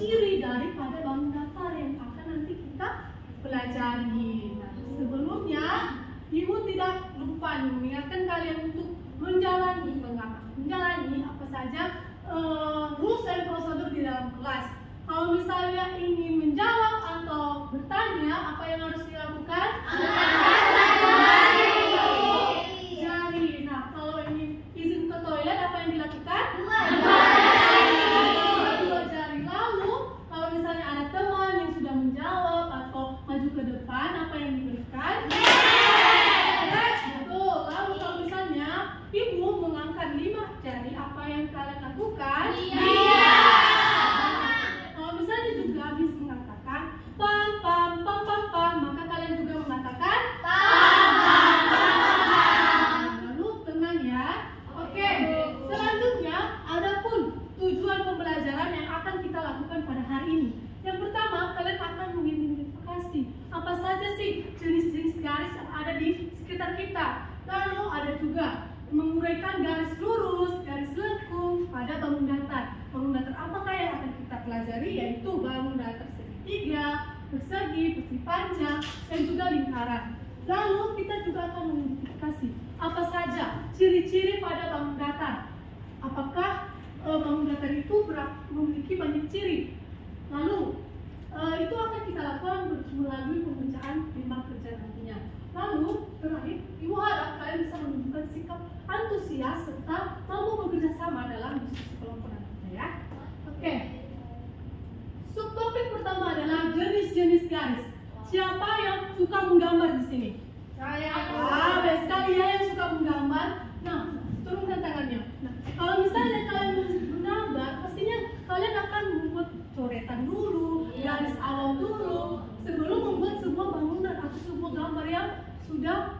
ciri daripada bangun datar yang akan nanti kita pelajari. Nah, sebelumnya Ibu tidak lupa mengingatkan kalian untuk menjalani apa saja rules dan prosedur di dalam kelas. Kalau misalnya ingin menjawab atau bertanya, apa yang harus dilakukan? Jari. Nah, kalau ingin izin ke toilet, apa yang dilakukan? Dua jari. Lalu, kalau misalnya ada teman yang sudah menjawab atau maju ke depan, apa yang diberikan? Betul. Lalu kalau misalnya Ibu mengangkat 5 jari, apa yang kalian lakukan? Kalau misalnya juga habis mengatakan pam pam pam pam pam, maka kalian juga mengatakan pam pam pam pam. Lalu tenang ya. Oke. Selanjutnya, adapun tujuan pembelajaran yang akan kita lakukan pada hari ini. Yang pertama, kalian akan mengidentifikasi apa saja sih jenis-jenis garis yang ada di sekitar kita. Lalu ada juga menguraikan garis lurus, garis lengkung pada bangun datar. Bangun datar apakah yang akan kita pelajari? Yaitu bangun datar segitiga, persegi, persegi panjang, dan juga lingkaran. Lalu kita juga akan mengidentifikasi apa saja ciri-ciri pada bangun datar. Apakah bangun datar itu memiliki banyak ciri? Lalu itu akan kita lakukan melalui pembacaan limbah kerja nantinya. Lalu terakhir, Ibu harap kalian bisa menunjukkan sikap antusias serta mampu bekerja sama dalam diskusi kelompok nantinya ya. Oke. Subtopik pertama adalah jenis-jenis garis. Siapa yang suka menggambar di sini? Saya. Baik sekali ya yang suka menggambar. Nah, turunkan tangannya. Nah, kalau misalnya kalian menggambar, pastinya kalian akan membuat coretan dulu, garis awal dulu, sebelum membuat sebuah bangunan atau sebuah gambar yang sudah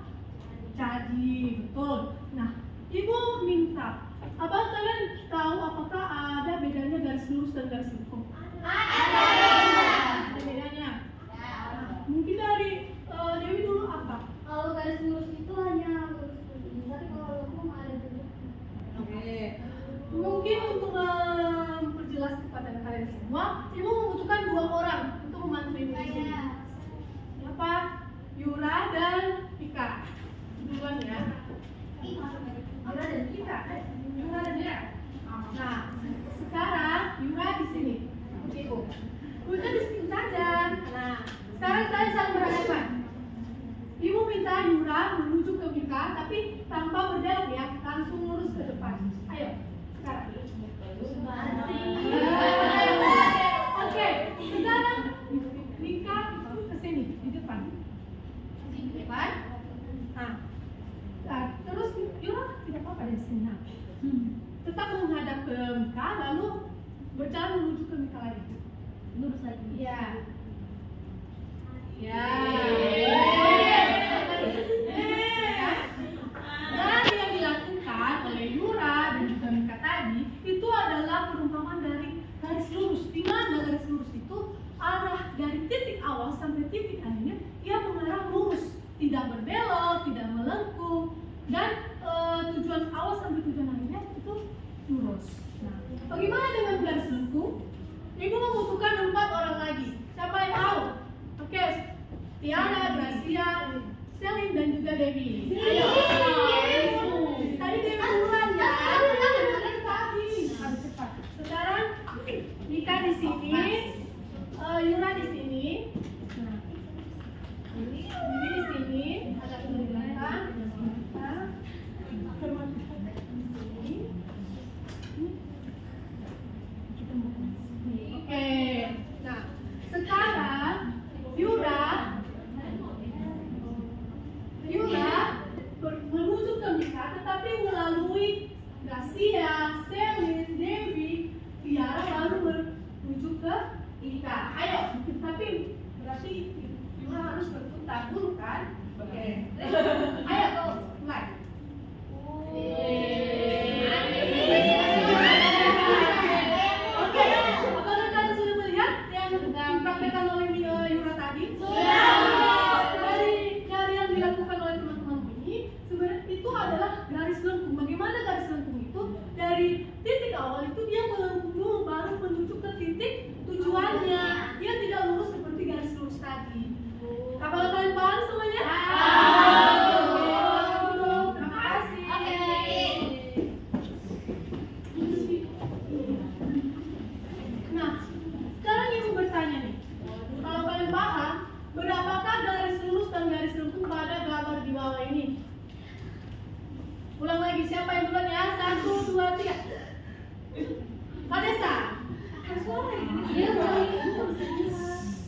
jadi. Betul. Nah, Ibu minta, apa kalian tahu apakah ada bedanya garis lurus dan garis lengkung? Ada bedanya. Nah, mungkin dari Dewi dulu apa? Kalau garis lurus itu hanya lurus, tapi kalau lengkung ada bentuk. Oke. Mungkin untuk memperjelas kepada kalian semua, Ibu membutuhkan 2 orang untuk membantu Ibu di sini. Siapa? Yura dan Ika. Duluan ya. Yura dan Ika. Yura dan Ika. Nah, sekarang Yura di sini. Ibu. Udah di situ saja. Nah, sekarang kalian saling berhadapan. Ibu minta Yura menuju ke Mika, tapi tanpa berbelok ya, langsung lurus ke depan. Ayo, sekarang. Oke, sekarang Mika ke sini di depan. Di depan. Nah, terus Yura tidak apa-apa di sini. Nah, tetap menghadap ke Mika, lalu berjalan menuju ke Mika lagi. Lurus lagi. Ya. Ya. Dan yang dilakukan oleh Yura dan juga Mika tadi itu adalah perumpamaan dari garis lurus. Di mana garis lurus itu arah dari titik awal sampai titik akhirnya ia mengarah lurus, tidak berbelok, tidak melengkung, dan tujuan awal sampai tujuan akhirnya itu lurus. Nah, bagaimana dengan garis lengkung? Ibu membutuhkan 4 orang lagi. Siapa yang tahu? Oke, Tiara, Gracia, Selin dan juga Devi. Ayo. Tadi Devi duluan ya. Harus cepat. Sekarang Mika di sini, Yura di sini. Nah, ini di sini. Agak ke belakang. Oke. Nah, sekarang Yura menuju ke Mika, tetapi melalui Gracia, Selin, Devi, Tiara baru menuju ke Ika. Ayo, tapi berarti Yura harus berputar dulu kan? Oke. Ayo, mulai.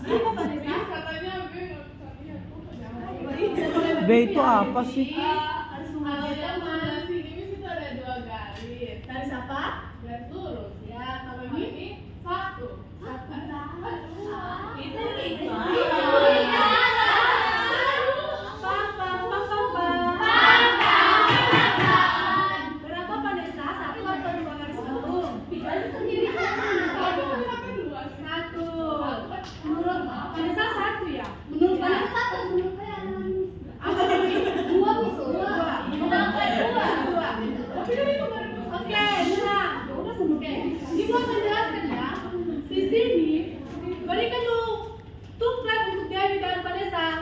Berapa Vanessa? Katanya B nggak bisa lihat. B itu apa sih? Harus Kalau mengambil yang teman. sebelah sini Miss itu ada 2 garis. Garis apa? Garis lurus. Ya, kalau Kalau ini ini 1. Itu berapa Vanessa? 1 atau 2 garis lurus? Satu. Menurut Vanessa 1 ya? Menurut kalian satu, menurut kalian Apa tadi? dua Miss, dua. Dua. Oke, Nura. Oke, ini gua akan jelaskan ya. Di sini berikan dulu tumpeng untuk Dewi dan Vanessa.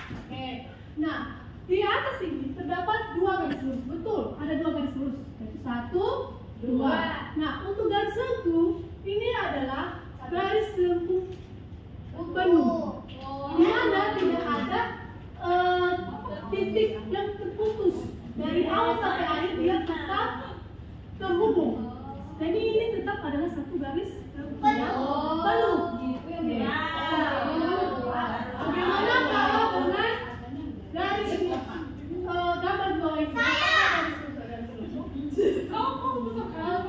Oke. Nah, di atas ini terdapat 2 garis lurus. Betul, ada 2 garis lurus. Yaitu 1, 2. Nah, untuk garis lengkung ini adalah garis lengkung penuh. Di mana tidak ada titik yang terputus. Dari awal sampai akhir dia tetap terhubung. Jadi ini tetap adalah satu garis lengkung yang penuh. Bagaimana kalau dengan garis gambar 2 ini?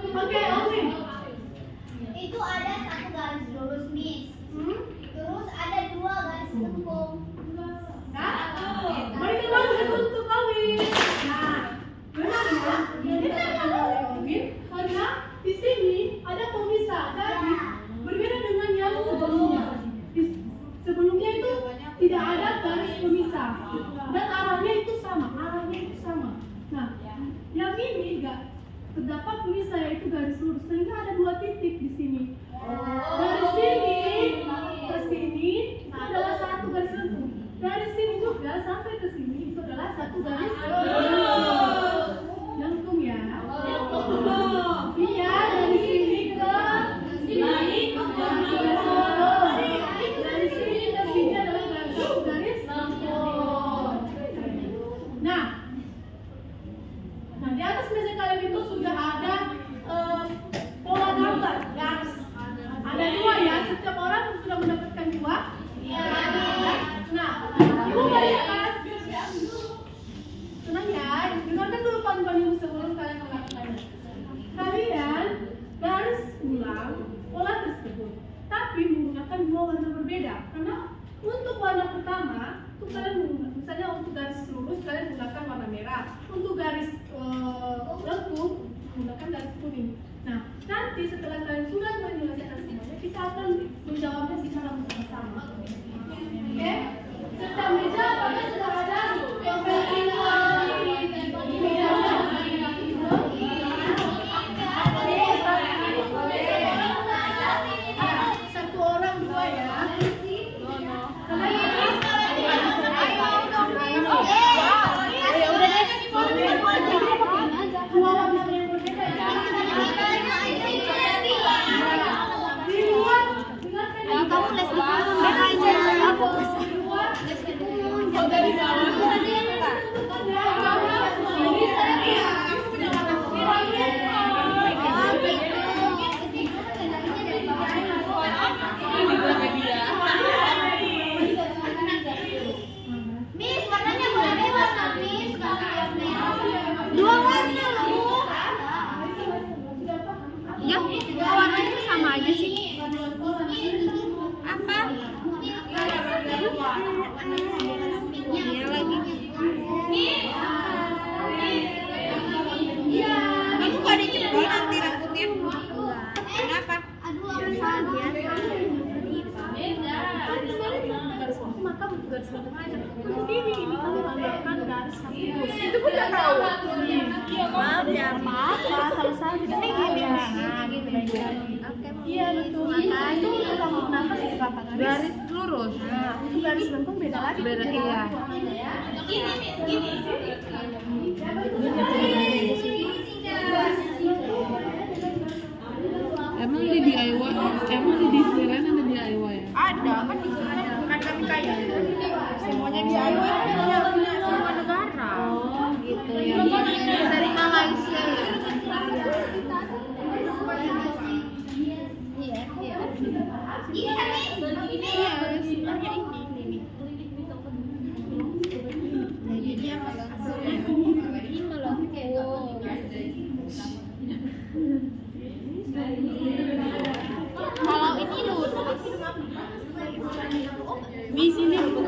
Oke, Omin. Itu ada satu garis lurus Miss. Terus ada 2 garis lengkung. Berikan waktu untuk Omin. Nah, benar ya? Benar oleh Omin karena di sini ada pemisah. Jadi berbeda dengan yang sebelumnya. Sebelumnya itu tidak ada garis pemisah dan arahnya itu sama. Nah, yang ini enggak terdapat pemisah yaitu garis lurus sehingga ada 2 titik di sini. Dari sini ke sini itu adalah satu garis lengkung. Dari sini juga sampai ke sini itu adalah satu garis lengkung ya. Iya, dari sini ke sini garis lengkung. Dari sini ke sini adalah satu garis lengkung. Nah, di atas meja kalian itu sudah ada pola gambar garis. Ada 2 ya, setiap orang sudah mendapatkan 2. Nah, ibu bayangkan. Tenang ya, dengarkan dulu panduan ibu sebelum kalian melakukannya. Kalian garis ulang pola tersebut, tapi menggunakan 2 warna berbeda. Karena untuk warna pertama, itu kalian menggunakan, misalnya untuk garis lurus kalian menggunakan warna merah, untuk garis lengkung menggunakan garis kuning. Nah, nanti setelah kalian sudah menyelesaikan semuanya, kita akan menjawabnya secara bersama-sama. Oke? Setiap meja apakah sudah ada satu orang 2 ya. Dua warna yang berbeda ya. Di luar, dengarkan ini. Kamu les dulu, mereka aja aku. Di luar, dari bawah. Miss, warnanya boleh bebas kan, Miss? Kalau yang merah. 2 warna loh. Ya, warnanya sama aja sih. Apa? Iya lagi. Kamu gak dijebol nanti rambutnya? Kenapa? Aduh, aku salah. maka garis lengkung aja. Untuk ini kamu tambahkan garis lurus. Itu pun nggak tahu. Maaf ya, apa-apa. Kalau salah juga tahu ya. Nah, gitu aja. Oke, Iya betul. Itu untuk kamu gunakan untuk apa garis? garis lurus. Nah, untuk garis lengkung beda lagi. Beda, iya. Emang di DIY, emang di Disneyland ada DIY ya? Ada, kan di sini kan kami kayak semuanya di DIY kan punya semua negara. Oh, gitu ya. Dari Malaysia ya. Iya, iya. Ini kan Miss. Iya, sebenarnya ini. Jadi dia ini melengkung. Kalau ini lurus. Di sini Ibu.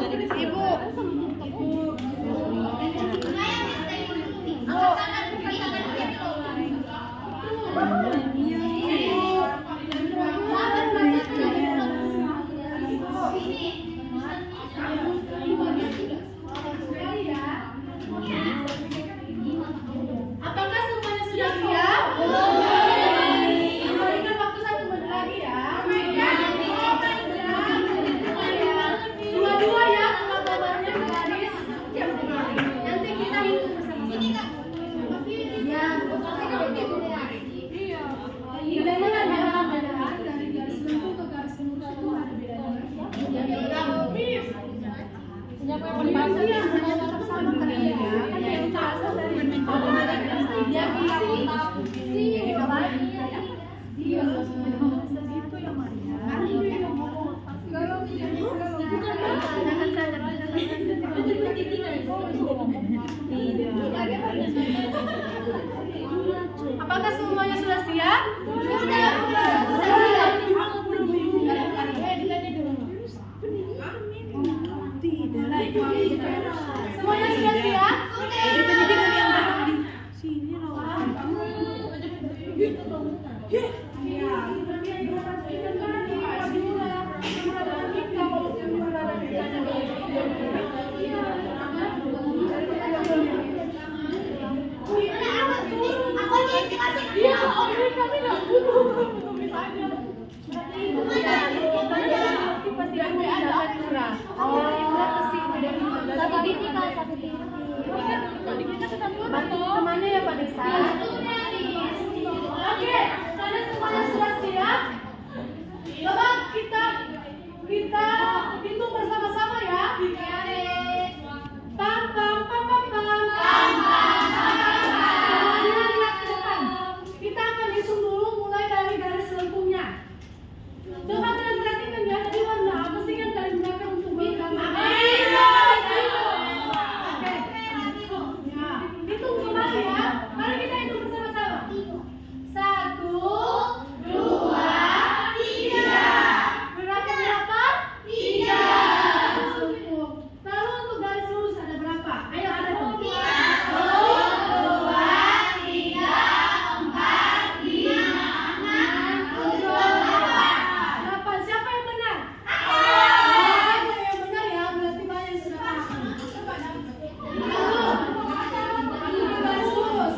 Apakah semuanya sudah siap? Berikan waktu 1 menit lagi ya. Dua-dua ya, gambarnya berbaris. Nanti kita hitung bersama-sama. Ya, bedanya adalah perbedaan dari garis lengkung ke garis lurus itu ada bedanya. Yang sama kerja ya, kan yang berasal dari yang isi itu yang mana? Apakah semuanya sudah siap? Semuanya sudah siap? Bantu temannya ya Pak Desa. Oke, kalian semuanya sudah siap? Coba kita hitung bersama-sama ya. Pam pam pam pam pam. Semuanya lihat ke depan. Kita akan hitung dulu mulai dari garis lengkungnya. Coba kalian perhatikan ya, tadi warna apa sih yang kalian gunakan untuk menggambar? Hitung kembali ya. Mari kita hitung bersama-sama. 1, 2, 3. Berapa? 3. Lalu untuk garis lurus ada berapa? Ayo ada tuh. 1, 2, 3, 4, 5, 6, 7, 8. Siapa yang benar? Ada yang benar ya, berarti banyak yang sudah paham. Lalu garis lurus.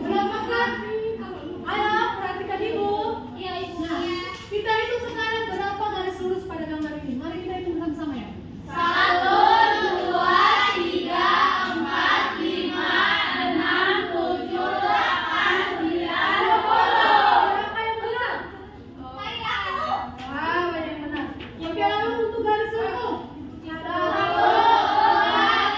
Berapa kan? Ayo perhatikan Ibu. Nah, kita hitung sekarang berapa garis lurus pada gambar ini. Mari kita hitung bersama-sama ya. 1, 2, 3, 4, 5, 6, 7, 8, 9, 10. Berapa yang benar? Wah, banyak yang benar. Oke, lalu untuk garis lengkung. 1, 2,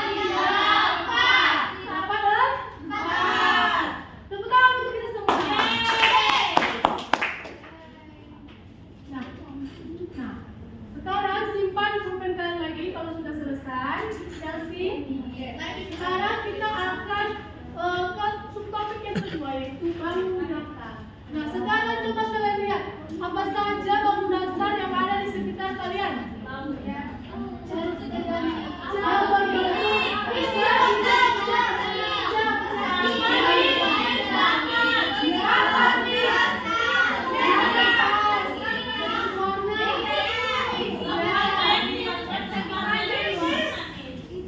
3, 4. Apa dan? 4. Tepuk tangan untuk kita semua. Nah, sekarang simpan kalian lagi kalau sudah selesai. Chelsea. Sekarang kita akan ke subtopik yang kedua yaitu bangun daftar. Nah, sekarang coba kalian lihat apa saja bangun daftar yang ada di sekitar kalian.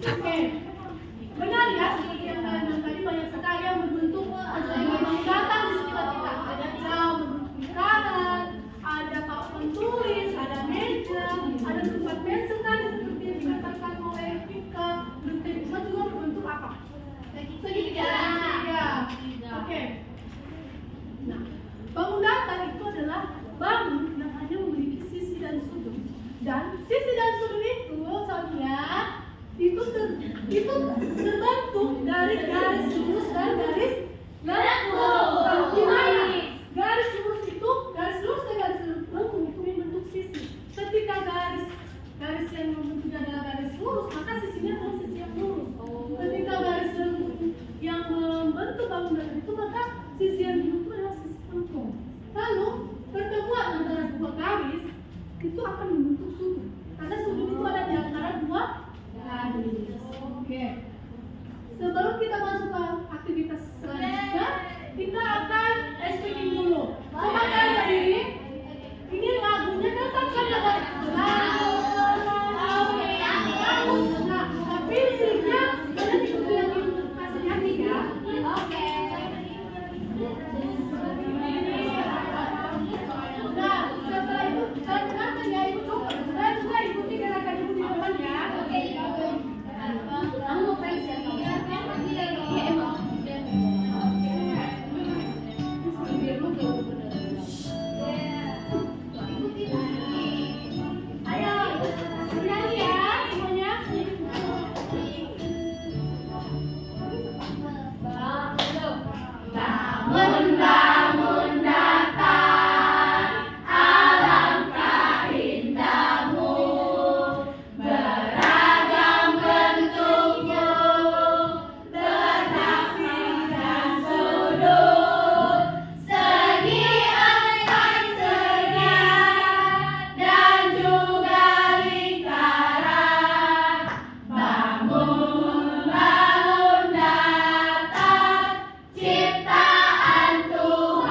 Oke, benar ya seperti yang kalian bilang tadi, banyak sekali yang berbentuk bangun daftar di sekitar kita. Ada jam berbentuk lingkaran, ada papan tulis, ada meja, ada tempat pensil tadi seperti yang dikatakan oleh Vika. Bentuk juga berbentuk apa? Segitiga. Oke. Nah, bangun daftar itu adalah bangun yang hanya memiliki sisi dan sudut. Dan sisi dan sudut itu soalnya itu terbentuk dari garis lurus dan garis lengkung. Gimana? Garis lurus dan garis lengkung itu membentuk pertemuan antara dua garis itu akan membentuk sudut. Karena sudut itu ada di antara dua garis. Oke. Sebelum kita masuk ke aktivitas selanjutnya, kita akan speaking dulu. Coba kalian berdiri. Ini lagunya katakan lagu. Nah, tapi liriknya kalian ikuti yang kasih hati ya. Oke. Nah, setelah itu kalian ya ibu juga ikuti gerakan ibu di depan ya. Oke. Kamu mau fans ya? Ayo, bernyanyi ya semuanya. Bangun datang, alangkah indahmu, beragam bentukmu, beraksi dan sudut, segi empat sekian dan juga lingkaran. Bangun datang, ciptaan Tuhan.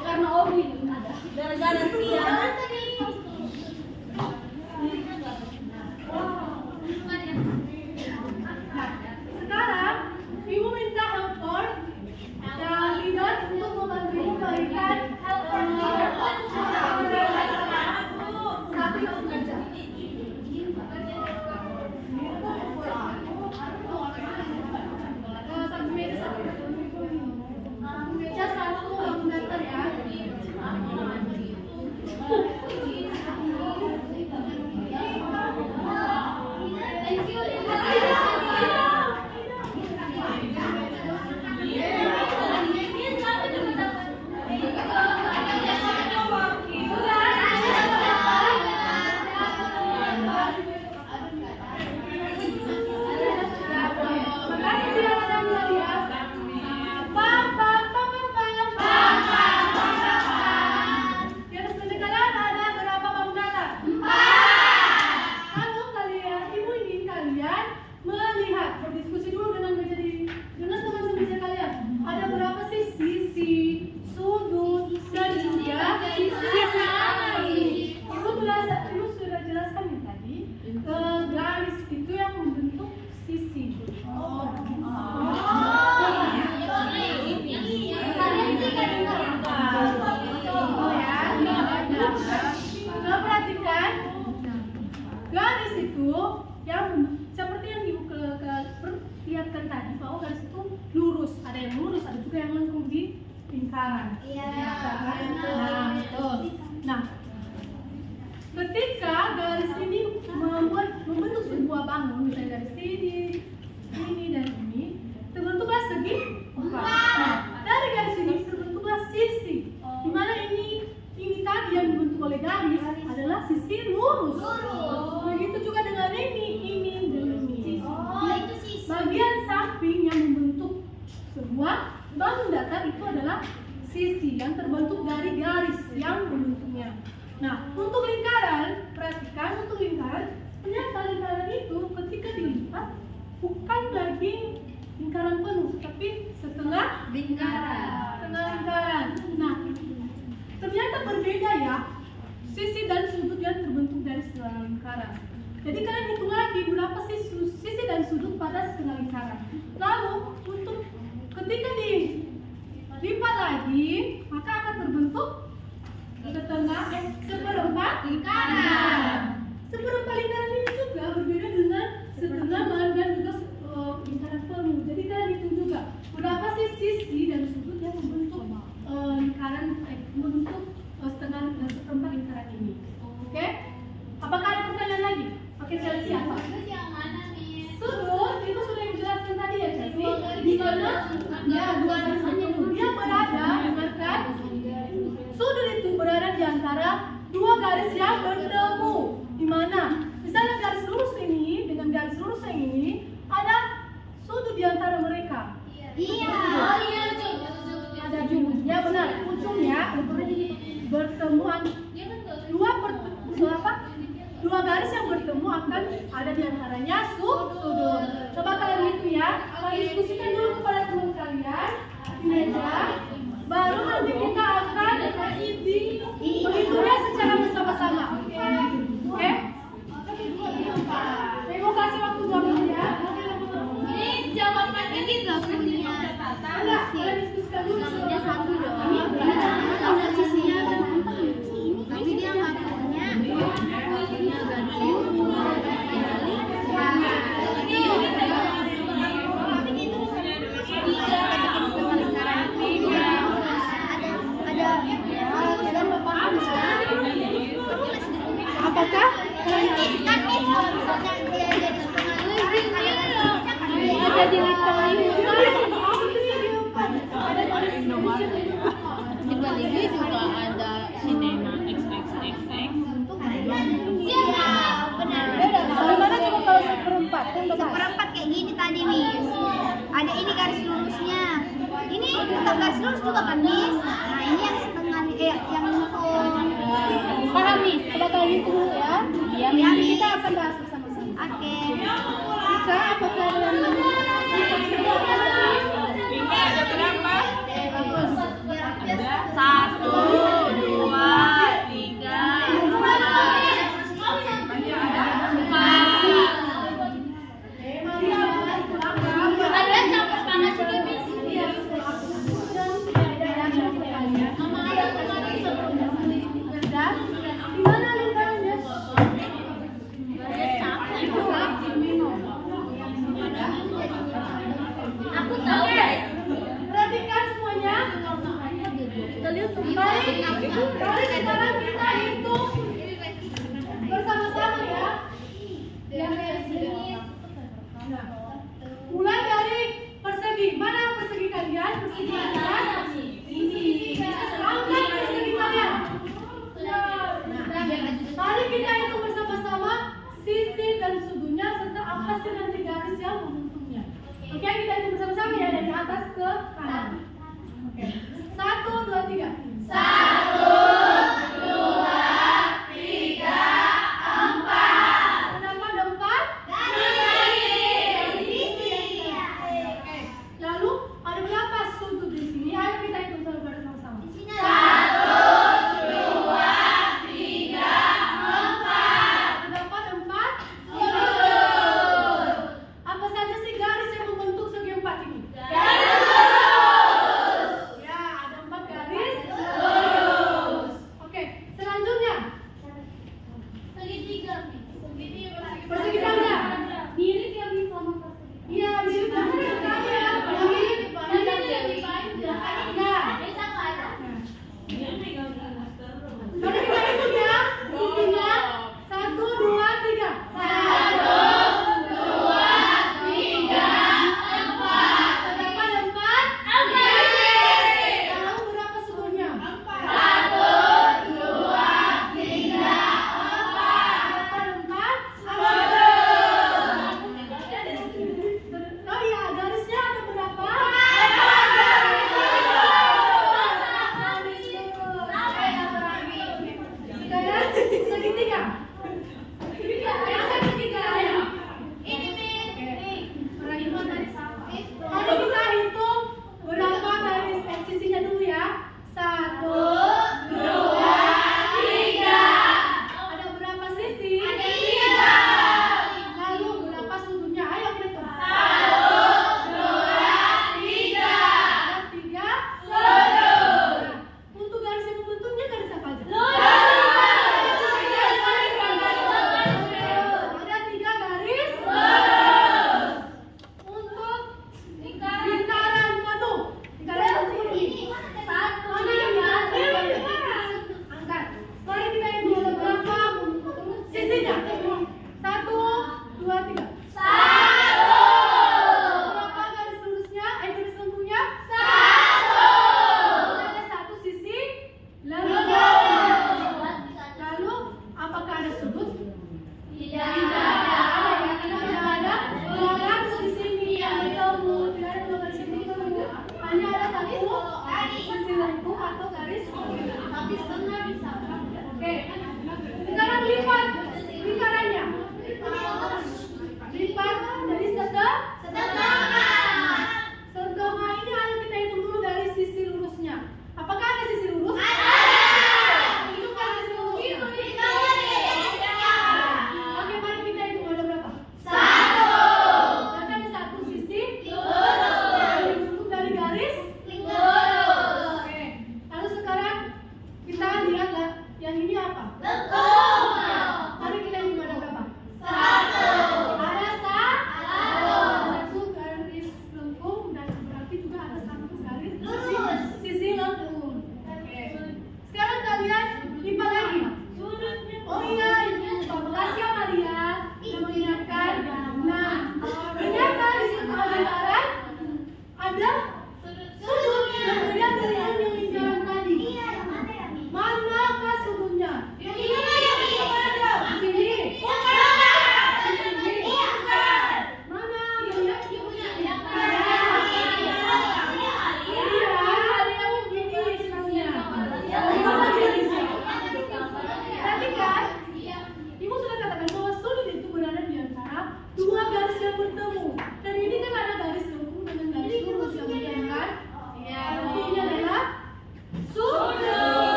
Karena Obi ada. Gara-gara dia. Sekarang ibu minta helper dan leader untuk membantu ibu memberikan satu yang kerja. Meja satu meter ya. Di atas meja kalian ada berapa bangunan? 4. Lalu kalian, ibu ingin kalian melihat, berdiskusi dulu dengan teman semeja kalian. Ada berapa sih sisi, sudut, dan juga sisi. Ibu sudah jelaskan nih tadi, garis itu yang membentuk sisi. Nah, perhatikan garis itu yang seperti yang ibu perlihatkan tadi, bahwa garis itu lurus, ada yang lurus, ada juga yang lengkung di lingkaran. Nah, betul. Nah, ketika garis ini membentuk sebuah bangun, misalnya dari sini dan ini, terbentuklah segi 4. Nah, dari garis ini terbentuklah sisi, di mana ini tadi yang dibentuk oleh garis adalah sisi lurus. Begitu juga dengan ini dan ini. Itu sisi. Bagian samping yang membentuk sebuah bangun datar itu adalah sisi yang terbentuk dari garis yang membentuknya. Nah, untuk lingkaran, perhatikan untuk lingkaran, ternyata lingkaran itu ketika dilipat bukan lagi lingkaran penuh, tapi setengah lingkaran. Nah, ternyata berbeda ya sisi dan sudut yang terbentuk dari setengah lingkaran. Jadi kalian hitung lagi berapa sih sisi dan sudut pada setengah lingkaran. Lalu untuk ketika dilipat lagi, maka akan terbentuk seperempat lingkaran. Seperempat lingkaran ini juga berbeda dengan setengah dan juga lingkaran penuh. Jadi kalian hitung juga berapa sih sisi dan sudut yang membentuk lingkaran, membentuk setengah dan seperempat lingkaran ini. Oke? Apakah ada pertanyaan lagi? Pakai Chelsea apa? Terus yang mana nih? Sudut itu sudah dijelaskan tadi ya Chelsea. Di mana? Ya, dua garisnya dia berada, dengarkan. Sudut itu berada di antara dua garis yang bertemu. Di mana? misalnya garis lurus ini dengan garis lurus yang ini ada sudut di antara mereka. Iya. Ada ya benar, ujungnya bertemuan dua garis yang bertemu akan ada di antaranya sudut. Coba kalian hitung ya, kalian diskusikan dulu kepada teman kalian di meja, baru nanti kita akan menghitungnya secara bersama-sama. Oke? Mau kasih waktu 2 menit ya. Ini jawabannya kita punya. Enggak, kalian diskusikan dulu Dia satu dong. Ada sisinya kan tapi dia nggak punya apakah ada di tengah di Bali juga ada sinema XXXX. bagaimana coba kalau seperempat? Seperempat kayak gini tadi, Miss. Ada ini garis lurusnya. Ini tetap garis lurus juga kan, Miss? Nah, ini yang setengah yang Paham nih? Coba kalian hitung dulu ya. Iya, Nanti Miss. kita akan bahas bersama-sama. Oke. Kita apakah kalian Ini ada berapa? bagus? Ada 1, 2, 3, 4. Ada campur tangan juga, Miss. Gimana lingkarannya? Aku tahu, guys. Perhatikan semuanya. Mari sekarang kita hitung bersama-sama ya. Nah, mulai dari persegi. Mana persegi kalian? Persegi kalian? Ini. Angkat persegi kalian. Mari kita hitung bersama-sama sisi dan sudutnya serta apa sih nanti garis yang menghubungnya. Oke, kita hitung bersama-sama ya dari atas ke kanan. Oke. 1, 2, 3. 1, 2, 3, 4. Kenapa ada 4? Oke. Lalu ada berapa sudut di sini? Ayo kita hitung bersama-sama. 1, 2, 3, 4. Terdapat 4 sudut. Apa saja sih garis yang membentuk segi 4 ini? Garis lurus.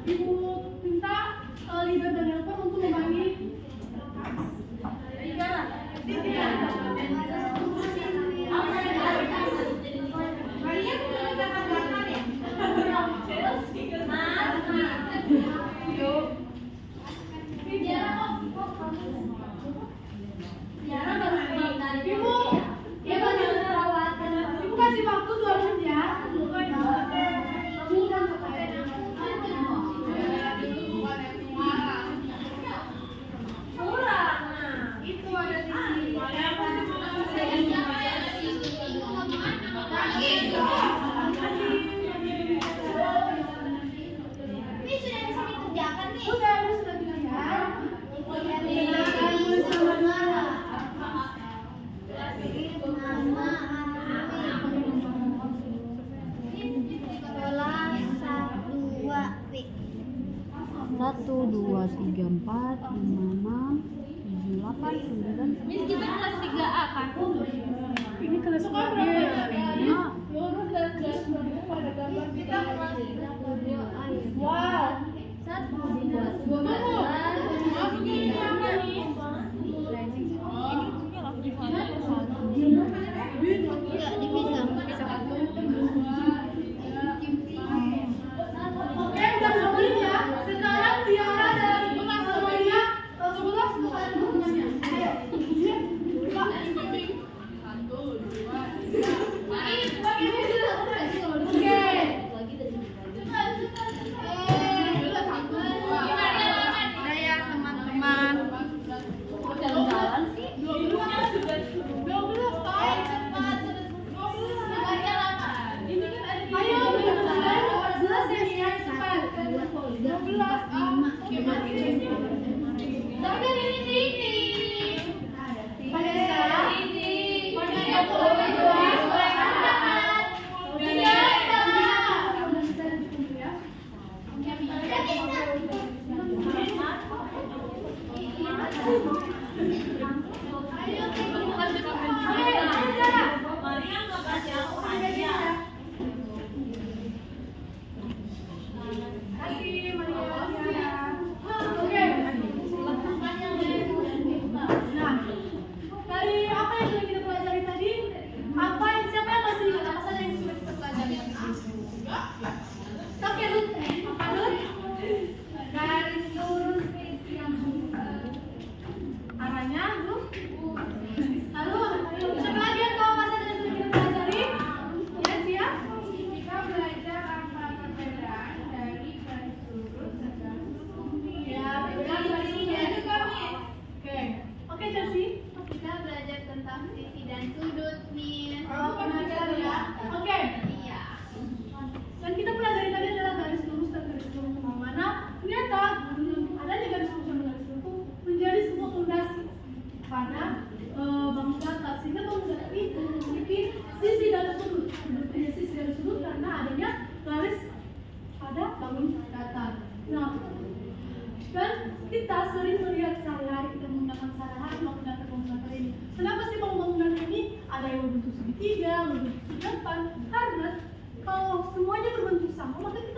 Ibu minta leader dan helper untuk membagi Ibu kasih waktu 2 menit ya. Itu ada di sini. Ini sudah bisa dikerjakan nih. Sudah bilang ya. Satu, dua, tiga, empat, lima, enam, tujuh, delapan, sembilan. Miss, kita kelas 3A kan? Ini kelas berapa ya? Lurus dan kelas berapa pada gambar kita. Wow. 1, 2, 3. Enggak dipisah. Oke, udah 2 menit ya. Sekarang Tiara dan Amalia 11 bukan bukunya. Ayo. Saya teman-teman. Jalan-jalan sih. 12 Pak. Ayo, jelas ya nih ya, cepat. 12 Tapi ini. Vanessa. Dari apa yang sudah kita pelajari tadi, siapa yang masih ingat apa saja yang sudah kita pelajari? Oke, Ruth. Apa Ruth? Garis lurus yang arahnya, Ruth. Lalu, siapa lagi yang tahu apa saja yang sudah kita pelajari? Ya, siap? Kita belajar apa perbedaan dari garis lurus dan garis lurus. Ya, perbedaan garis lurus itu kami. Oke, Chelsea. Kita belajar tentang sisi dan sudut, Miss. Oh, pengajar ya. Oke. Iya. Dan kita pelajari tadi adalah garis lurus dan garis lurus. Mana ternyata adanya garis lurus dan garis lurus itu menjadi sebuah fondasi pada bangunan atas, sehingga bangunan itu memiliki sisi dan sudut. Memiliki sisi dan sudut karena adanya garis pada bangunan datar. Nah, dan kita sering melihat sehari-hari kita menggunakan sehari-hari menggunakan bangunan ini. Kenapa sih bangunan ini ada yang berbentuk segitiga, berbentuk segitiga? Karena kalau semuanya berbentuk sama, maka kita